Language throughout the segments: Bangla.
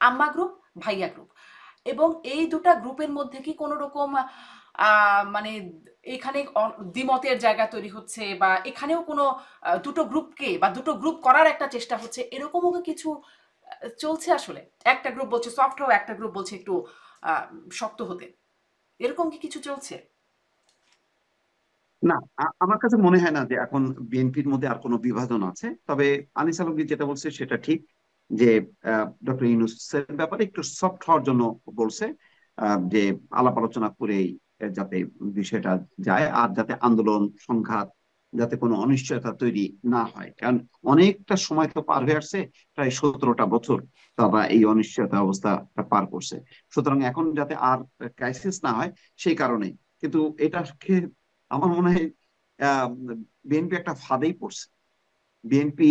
আম্মা গ্রুপ, ভাইয়া গ্রুপ। এবং এই দুটা গ্রুপের মধ্যে কি কোনো রকম মানে এখানে দ্বিমতের জায়গা তৈরি হচ্ছে, বা এখানেও কোনো দুটো গ্রুপকে বা দুটো গ্রুপ করার একটা চেষ্টা হচ্ছে, এরকমও কি কিছু চলছে আসলে? একটা গ্রুপ বলছে সফট হও, একটা গ্রুপ বলছে একটু শক্ত হতে, এরকম কি কিছু চলছে? না, আমার কাছে মনে হয় না যে এখন বিএনপির মধ্যে আর কোনো বিভাজন আছে। তবে আনিস আলমগীর যেটা বলছে সেটা ঠিক, যে ডক্টর ইউনূসের ব্যাপারে একটু সফট হওয়ার জন্য বলছে, যে আলাপ আলোচনা করেই যাতে বিষয়টা যায়, আর যাতে আন্দোলন সংঘাত, যাতে কোনো অনিশ্চয়তা তৈরি না হয়। কারণ অনেকটা সময় তো পার হয়ে আসছে, প্রায় 17টা বছর তারা এই অনিশ্চয়তা অবস্থাটা পার করছে। সুতরাং এখন যাতে আর ক্রাইসিস না হয় সেই কারণে। কিন্তু এটাকে আমার মনে হয় বিএনপি একটা ফাঁদেই পড়ছে। বিএনপি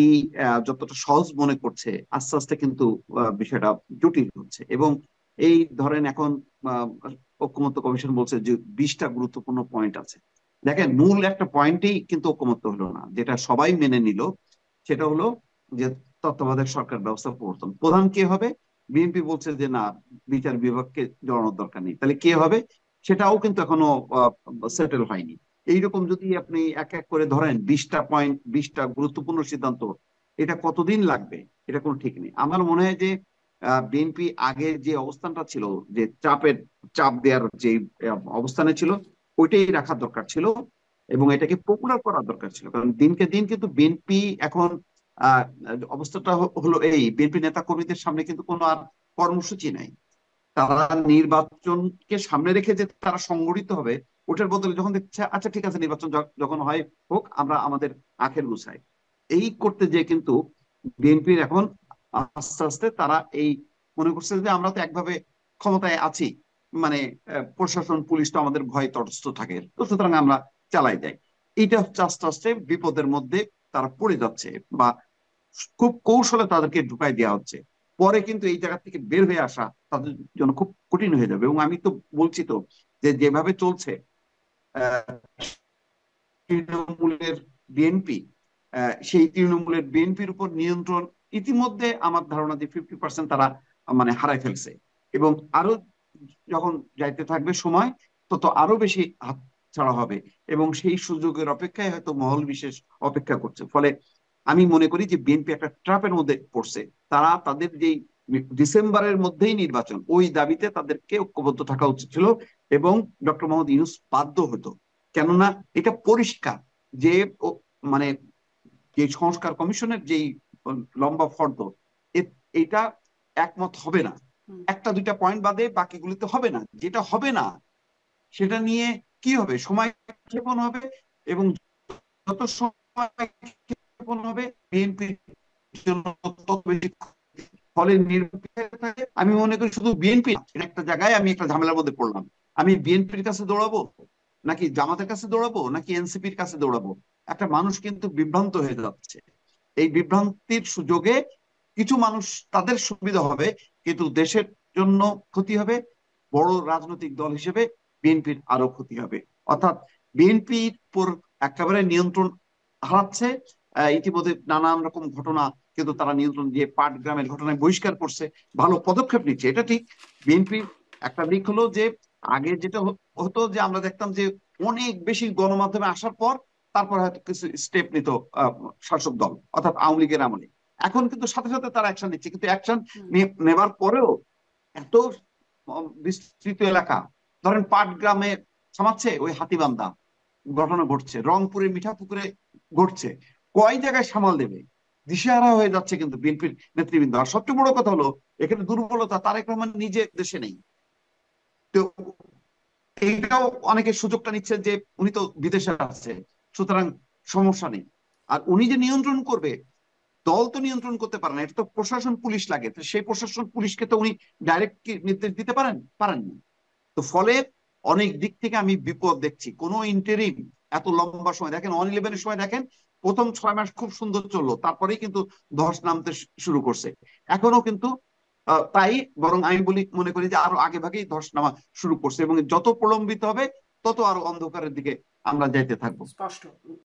যতটা সহজ মনে করছে, আস্তে আস্তে কিন্তু বিষয়টা জটিল হচ্ছে। এবং এই ধরেন এখন আহ, ঐকমত্য কমিশন বলছে যে 20টা গুরুত্বপূর্ণ পয়েন্ট আছে। দেখেন, মূল একটা পয়েন্টেই কিন্তু ঐকমত্য হলো না, যেটা সবাই মেনে নিল। সেটা হলো যে তত্ত্বাবধায়ক সরকার ব্যবস্থা প্রবর্তন। প্রধান কে হবে? বিএনপি বলছে যে না, বিচার বিভাগকে জড়ানোর দরকার নেই। তাহলে কে হবে? সেটাও কিন্তু এখনো সেটেল হয়নি। এইরকম যদি আপনি এক এক করে ধরেন 20টা পয়েন্ট, 20টা গুরুত্বপূর্ণ সিদ্ধান্ত, এটা কতদিন লাগবে? এটা কোনো ঠিক নেই। আমার মনে হয় যে বিএনপি আগে যে অবস্থানটা ছিল, যে চাপ দেওয়ার যে অবস্থানে ছিল, ওইটাই রাখার দরকার ছিল। এবং এটাকে পপুলার করার দরকার ছিল। কারণ দিনকে দিন কিন্তু বিএনপি এখন আহ অবস্থাটা হলো এই, বিএনপি নেতা কর্মীদের সামনে কিন্তু কোনো আর কর্মসূচি নাই। তারা নির্বাচনকে সামনে রেখে যে তারা সংগঠিত হবে, ওটার বদলে যখন দেখছে আচ্ছা ঠিক আছে, নির্বাচন যখন হয় হোক, আমরা আমাদের আখের গুছাই, এই করতে যে কিন্তু বিএনপির এখন আস্তে আস্তে তারা এই মনে করছে যে আমরা তো একভাবে ক্ষমতায় আছি, মানে প্রশাসন পুলিশ তো আমাদের ভয়ে তটস্থ থাকে, তো সুতরাং আমরা চালাই যাই। এইটা হচ্ছে আস্তে আস্তে বিপদের মধ্যে তারা পড়ে যাচ্ছে, বা খুব কৌশলে তাদেরকে ঢুকাই দেওয়া হচ্ছে। পরে কিন্তু এই জায়গা থেকে বের হয়ে আসা তাদের জন্য খুব কঠিন হয়ে যাবে। এবং আমি তো বলছি তো, যে যেভাবে চলছে তৃণমূলের বিএনপি, সেই তৃণমূলের বিএনপির উপর নিয়ন্ত্রণ ইতিমধ্যে আমার ধারণা যে 50% তারা মানে হারাই ফেলছে। এবং আরো যখন যাইতে থাকবে সময়, তত আরো বেশি হাত ছাড়া হবে। এবং সেই সুযোগের অপেক্ষায় হয়তো মহল বিশেষ অপেক্ষা করছে। ফলে আমি মনে করি যে বিএনপি একটা ট্র্যাপের মধ্যে পড়ছে। তারা তাদের যেই ডিসেম্বরের মধ্যেই নির্বাচন, ওই দাবিতে তাদেরকে ঐক্যবদ্ধ থাকা উচিত ছিল। এবং ডক্টর মোহাম্মদ ইউনূস বাধ্য হতো। কেননা এটা পরিষ্কার যে মানে যে সংস্কার কমিশনের যেই লম্বা ফর্দ, এটা একমত হবে না। হুম। একটা দুইটা পয়েন্ট বাদে বাকিগুলিতে হবে না। যেটা হবে না সেটা নিয়ে কি হবে? সময় ক্ষেপণ হবে। এবং যত সময় ক্ষেপণ হবে, বিএনপির জন্য তত বেশি। ফলে আমি মনে করি শুধু বিএনপি, একটা জায়গায় আমি একটা ঝামেলার মধ্যে পড়লাম। আমি বিএনপির কাছে দৌড়াবো, নাকি জামাতের কাছে দৌড়াবো, নাকি এনসিপির কাছে দৌড়াবো? একটা মানুষ কিন্তু বিভ্রান্ত হয়ে যাচ্ছে। এই বিভ্রান্তির সুযোগে কিছু মানুষ, তাদের সুবিধা হবে, কিন্তু দেশের জন্য ক্ষতি হবে। বড় রাজনৈতিক দল হিসেবে বিএনপির আরো ক্ষতি হবে। অর্থাৎ বিএনপির উপর একেবারে নিয়ন্ত্রণ হারাচ্ছে। ইতিমধ্যে নানান রকম ঘটনা কিন্তু তারা নিয়ন্ত্রণ দিয়ে পাটগ্রামের ঘটনায় বহিষ্কার করছে, ভালো পদক্ষেপ নিচ্ছে, এটা ঠিক। বিএনপির একটা দিক হলো যে আগে যেটা হতো, যে আমরা দেখতাম যে অনেক বেশি গণমাধ্যমে আসার পর তারপর হয়তো কিছু স্টেপ নিত আহ, শাসক দল, অর্থাৎ আওয়ামী লীগের আমলে। এখন কিন্তু সাথে সাথে তারা অ্যাকশন নিচ্ছে, কিন্তু অ্যাকশন হুম। নেবার পরেও এত বিস্তৃত এলাকা, ধরেন পাটগ্রামে থামাচ্ছে, ওই হাতীবান্ধা ঘটনা ঘটছে, রংপুরের মিঠাপুকুরে ঘটছে, কয় জায়গায় সামাল দেবে? দিশেহারা হয়ে যাচ্ছে কিন্তু বিএনপির নেতৃবৃন্দ। আর সবচেয়ে বড় কথা হলো, এখানে দুর্বলতা, তারেক রহমান নিজে দেশে নেই। তো এইটাও অনেকে সুযোগটা নিচ্ছে যে উনি তো বিদেশে আছে, সুতরাং সমস্যা নেই। আর উনি যে নিয়ন্ত্রণ করবে, দল তো নিয়ন্ত্রণ করতে পারে না, এটা তো প্রশাসন পুলিশ লাগে। তো সেই প্রশাসন পুলিশকে তো উনি ডাইরেক্ট নির্দেশ দিতে পারেন না। তো ফলে অনেক দিক থেকে আমি বিপদ দেখছি। কোন ইন্টারিম এত লম্বা সময়, দেখেন 1-11-এর সময় দেখেন, প্রথম 6 মাস খুব সুন্দর চললো, তারপরেই কিন্তু ধস নামতে শুরু করছে। এখনো কিন্তু তাই, বরং আমি মনে করি যে আরো আগে ভাগেই ধস নামা শুরু করছে। এবং যত প্রলম্বিত হবে, তত আরো অন্ধকারের দিকে আমরা যাইতে থাকবো। স্পষ্ট।